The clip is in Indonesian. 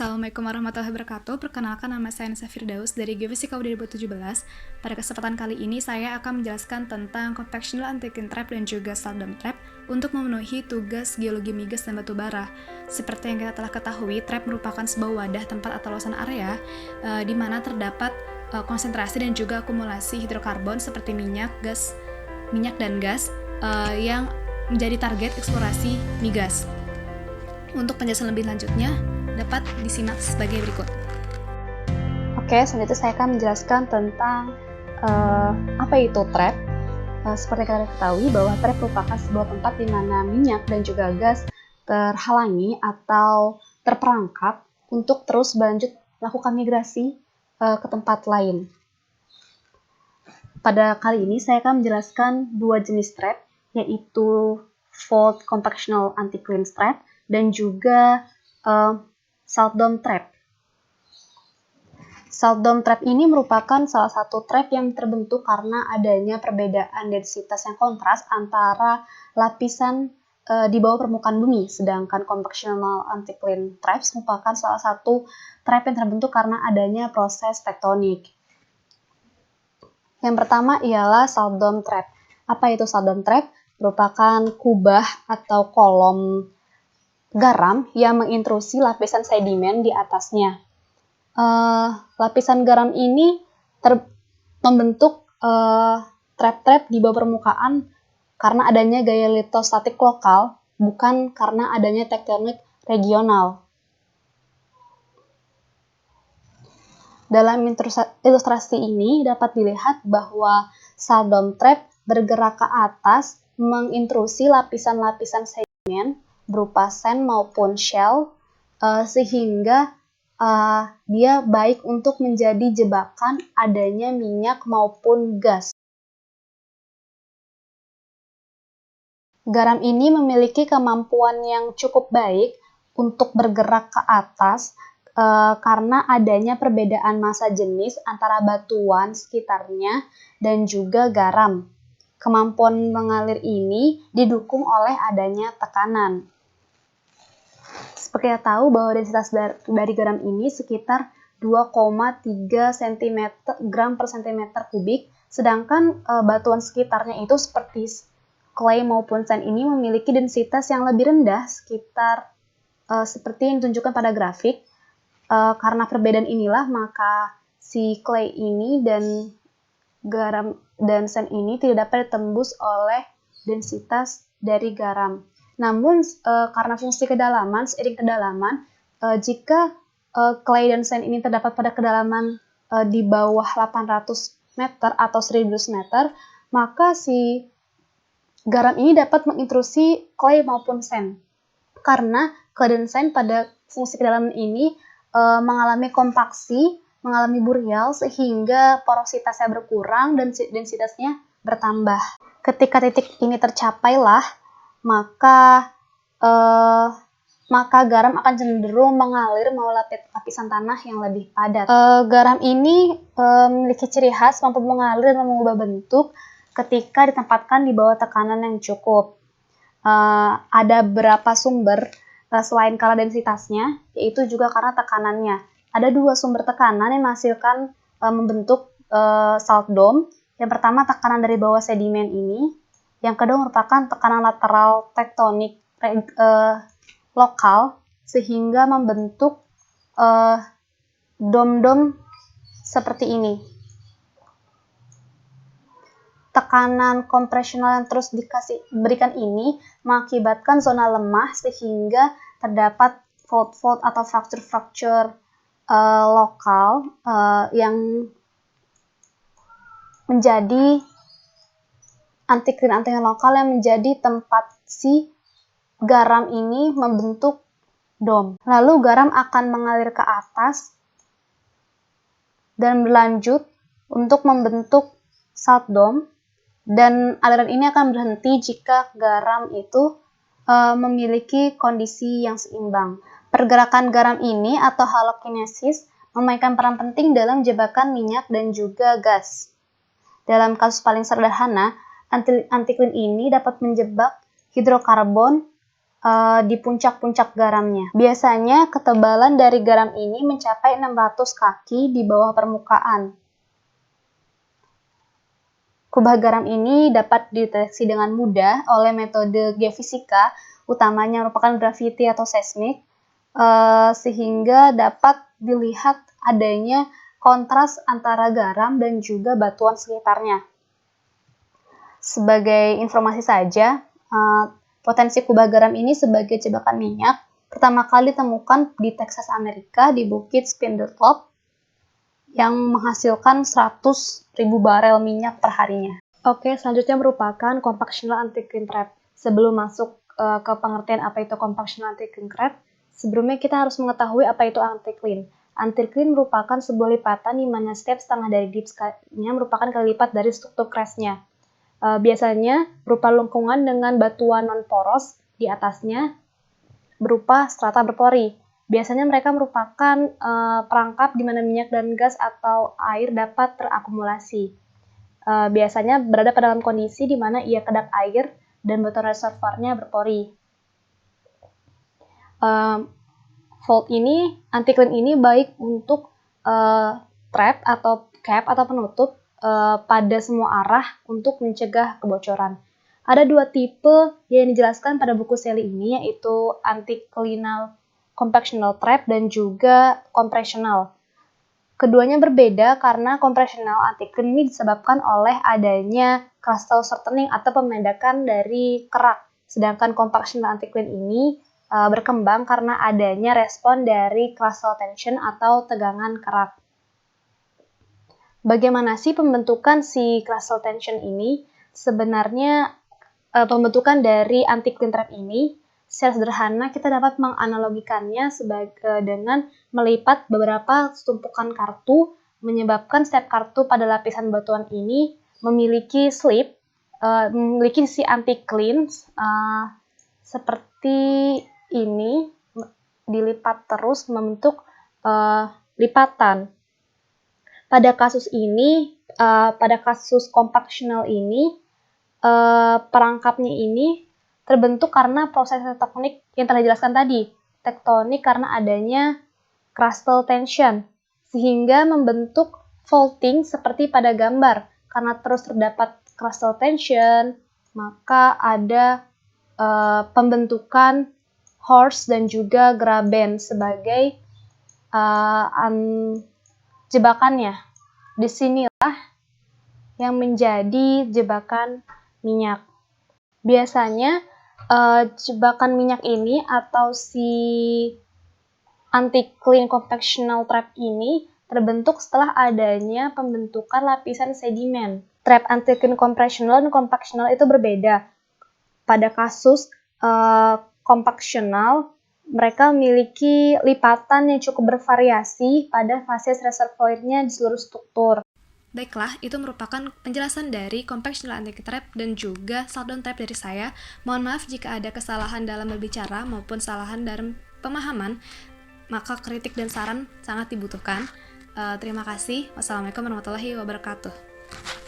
Assalamualaikum warahmatullahi wabarakatuh. Perkenalkan, nama saya Nisa Firdaus dari Geofisika 2017. Pada kesempatan kali ini saya akan menjelaskan tentang Compactional Anticline Trap dan juga Salt Dome Trap untuk memenuhi tugas geologi migas dan batu bara. Seperti yang kita telah ketahui, trap merupakan sebuah wadah tempat atau luasan area di mana terdapat konsentrasi dan juga akumulasi hidrokarbon seperti minyak dan gas yang menjadi target eksplorasi migas. Untuk penjelasan lebih lanjutnya dapat disimak sebagai berikut. Oke, selanjutnya saya akan menjelaskan tentang apa itu trap. Seperti kalian ketahui bahwa trap merupakan sebuah tempat di mana minyak dan juga gas terhalangi atau terperangkap untuk terus berlanjut melakukan migrasi ke tempat lain. Pada kali ini saya akan menjelaskan dua jenis trap, yaitu Fault Compactional Anticline Trap dan juga Salt Dome Trap. Salt Dome Trap ini merupakan salah satu trap yang terbentuk karena adanya perbedaan densitas yang kontras antara lapisan di bawah permukaan bumi, sedangkan Compactional Anticline Traps merupakan salah satu trap yang terbentuk karena adanya proses tektonik. Yang pertama ialah Salt Dome Trap. Apa itu Salt Dome Trap? Merupakan kubah atau kolom garam yang mengintrusi lapisan sedimen di atasnya. Lapisan garam ini membentuk trap-trap di bawah permukaan karena adanya gaya litostatik lokal, bukan karena adanya tektonik regional. Dalam ilustrasi ini dapat dilihat bahwa Salt Dome Trap bergerak ke atas mengintrusi lapisan-lapisan sedimen berupa sand maupun shell, sehingga dia baik untuk menjadi jebakan adanya minyak maupun gas. Garam ini memiliki kemampuan yang cukup baik untuk bergerak ke atas karena adanya perbedaan massa jenis antara batuan sekitarnya dan juga garam. Kemampuan mengalir ini didukung oleh adanya tekanan. Seperti kita tahu bahwa densitas dari garam ini sekitar 2,3 gram per cm kubik, sedangkan batuan sekitarnya itu seperti clay maupun sand ini memiliki densitas yang lebih rendah, sekitar seperti yang ditunjukkan pada grafik. Karena perbedaan inilah maka si clay ini dan garam dan sand ini tidak dapat ditembus oleh densitas dari garam. Namun, karena fungsi kedalaman, seiring kedalaman, jika clay dan sand ini terdapat pada kedalaman di bawah 800 meter atau 1000 meter, maka si garam ini dapat mengintrusi clay maupun sand. Karena clay dan sand pada fungsi kedalaman ini mengalami kompaksi, mengalami burial, sehingga porositasnya berkurang dan densitasnya bertambah. Ketika titik ini tercapailah, maka garam akan cenderung mengalir melalui lapisan tanah yang lebih padat. Garam ini memiliki ciri khas mampu mengalir dan mengubah bentuk ketika ditempatkan di bawah tekanan yang cukup. Ada beberapa sumber selain karena densitasnya, yaitu juga karena tekanannya. Ada dua sumber tekanan yang menghasilkan membentuk salt dome. Yang pertama, tekanan dari bawah sedimen ini. Yang kedua merupakan tekanan lateral tektonik lokal sehingga membentuk dom-dom seperti ini. Tekanan kompresional yang terus diberikan ini mengakibatkan zona lemah sehingga terdapat fault-fault atau fracture-fracture lokal yang menjadi anticline lokal yang menjadi tempat si garam ini membentuk dom. Lalu garam akan mengalir ke atas dan berlanjut untuk membentuk salt dome, dan aliran ini akan berhenti jika garam itu memiliki kondisi yang seimbang. Pergerakan garam ini atau halokinesis memainkan peran penting dalam jebakan minyak dan juga gas. Dalam kasus paling sederhana, anticline ini dapat menjebak hidrokarbon di puncak-puncak garamnya. Biasanya ketebalan dari garam ini mencapai 600 kaki di bawah permukaan. Kubah garam ini dapat dideteksi dengan mudah oleh metode geofisika, utamanya merupakan graviti atau seismik, sehingga dapat dilihat adanya kontras antara garam dan juga batuan sekitarnya. Sebagai informasi saja, potensi kubah garam ini sebagai jebakan minyak pertama kali ditemukan di Texas, Amerika, di Bukit Spindletop, yang menghasilkan 100.000 barel minyak per harinya. Oke, selanjutnya merupakan compactional anti-clean trap. Sebelum masuk ke pengertian apa itu compactional anti-clean trap, sebelumnya kita harus mengetahui apa itu anti-clean. Anti-clean merupakan sebuah lipatan di mana setiap setengah dari dipsnya merupakan kali lipat dari struktur crust-nya. Biasanya berupa lengkungan dengan batuan non-poros di atasnya berupa strata berpori. Biasanya mereka merupakan perangkap di mana minyak dan gas atau air dapat terakumulasi. Biasanya berada pada dalam kondisi di mana ia kedap air dan batuan reservoirnya berpori. Vault ini, anti-clean ini baik untuk trap atau cap atau penutup pada semua arah untuk mencegah kebocoran. Ada dua tipe yang dijelaskan pada buku Selly ini, yaitu anti-cleanal compactional trap dan juga compressional. Keduanya berbeda karena compressional anti-clean ini disebabkan oleh adanya crustal shortening atau pemendekan dari kerak. Sedangkan compactional anti-clean ini berkembang karena adanya respon dari crustal tension atau tegangan kerak. Bagaimana sih pembentukan si crustal tension ini? Sebenarnya pembentukan dari anti-clean trap ini secara sederhana kita dapat menganalogikannya dengan melipat beberapa tumpukan kartu, menyebabkan setiap kartu pada lapisan batuan ini memiliki slip, memiliki si anti-clean seperti ini, dilipat terus membentuk lipatan. Pada kasus ini, pada kasus compactional ini, perangkapnya ini terbentuk karena proses tektonik yang telah dijelaskan tadi. Tektonik karena adanya crustal tension, sehingga membentuk faulting seperti pada gambar. Karena terus terdapat crustal tension, maka ada pembentukan horst dan juga graben sebagai jebakannya. Disinilah yang menjadi jebakan minyak. Biasanya jebakan minyak ini atau si anti-clean compactional trap ini terbentuk setelah adanya pembentukan lapisan sedimen. Trap anti-clean compactional dan compactional itu berbeda. Pada kasus compactional, mereka memiliki lipatan yang cukup bervariasi pada fases reservoirnya di seluruh struktur. Baiklah, itu merupakan penjelasan dari compactional anti-clean trap dan juga shutdown trap dari saya. Mohon maaf jika ada kesalahan dalam berbicara maupun kesalahan dalam pemahaman, maka kritik dan saran sangat dibutuhkan. Terima kasih. Wassalamualaikum warahmatullahi wabarakatuh.